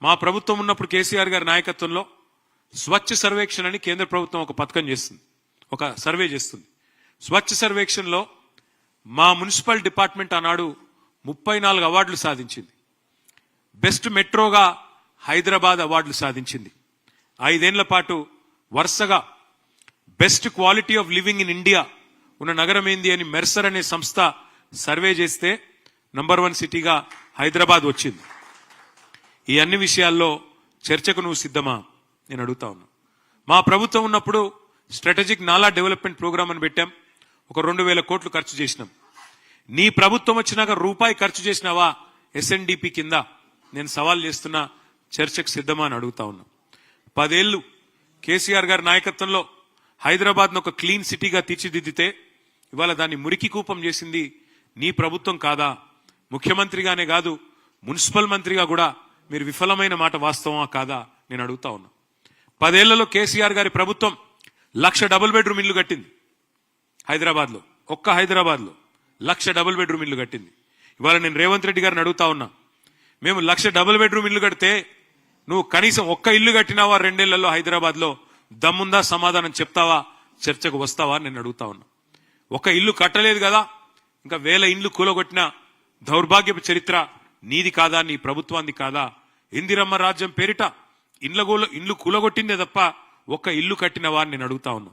మా ప్రభుత్వం ఉన్నప్పుడు కేసీఆర్ గారి నాయకత్వంలో స్వచ్ఛ సర్వేక్షణ అని కేంద్ర ప్రభుత్వం ఒక పథకం చేస్తుంది, ఒక సర్వే చేస్తుంది. స్వచ్ఛ సర్వేక్షణలో మా మున్సిపల్ డిపార్ట్మెంట్ ఆనాడు 34 అవార్డులు సాధించింది. బెస్ట్ మెట్రోగా హైదరాబాద్ అవార్డులు సాధించింది. 5 ఏళ్ల పాటు వరుసగా best quality of living in India ఉన్న నగరం ఏంది అని మెర్సర్ అనే సంస్థ సర్వే చేస్తే నంబర్ 1 సిటీగా హైదరాబాద్ వచ్చింది. ఈ అన్ని విషయాల్లో చర్చకు నువ్వు సిద్ధమా నేను అడుగుతా ఉన్నా. మా ప్రభుత్వం ఉన్నప్పుడు స్ట్రాటజిక్ నాలా డెవలప్మెంట్ ప్రోగ్రామ్ అని పెట్టాం. ఒక 2000 కోట్లు ఖర్చు చేసినాం. నీ ప్రభుత్వం వచ్చినాక రూపాయి ఖర్చు చేసినావా ఎస్ఎన్డిపి కింద? నేను సవాల్ చేస్తున్నా, చర్చకు సిద్ధమా అని అడుగుతా ఉన్నా. 10 ఏళ్లు కేసీఆర్ గారి నాయకత్వంలో హైదరాబాద్ను ఒక క్లీన్ సిటీగా తీర్చిదిద్దితే ఇవాళ దాన్ని మురికి కూపం చేసింది నీ ప్రభుత్వం కాదా? ముఖ్యమంత్రిగానే కాదు, మున్సిపల్ మంత్రిగా కూడా మీరు విఫలమైన మాట వాస్తవమా కాదా నేను అడుగుతా ఉన్నా. 10 ఏళ్లలో కేసీఆర్ గారి ప్రభుత్వం 1,00,000 డబుల్ బెడ్రూమ్ ఇల్లు కట్టింది. హైదరాబాద్లో, ఒక్క హైదరాబాద్లో 1,00,000 డబుల్ బెడ్రూమ్ ఇల్లు కట్టింది. ఇవాళ నేను రేవంత్ రెడ్డి గారిని అడుగుతా ఉన్నా, మేము 1,00,000 డబుల్ బెడ్రూమ్ ఇల్లు కడితే నువ్వు కనీసం ఒక్క ఇల్లు కట్టినావా 2 ఏళ్లలో హైదరాబాద్లో? దమ్ముందా? సమాధానం చెప్తావా? చర్చకు వస్తావా నేను అడుగుతా ఉన్నా. ఒక ఇల్లు కట్టలేదు కదా, ఇంకా 1000 ఇండ్లు కూలగొట్టిన దౌర్భాగ్యపు చరిత్ర నీది కాదా? నీ ప్రభుత్వాన్ని కాదా? ఇందిరమ్మ రాజ్యం పేరిట ఇండ్లు కూలగొట్టిందే తప్ప ఒక్క ఇల్లు కట్టినవా నేను అడుగుతా ఉన్నా.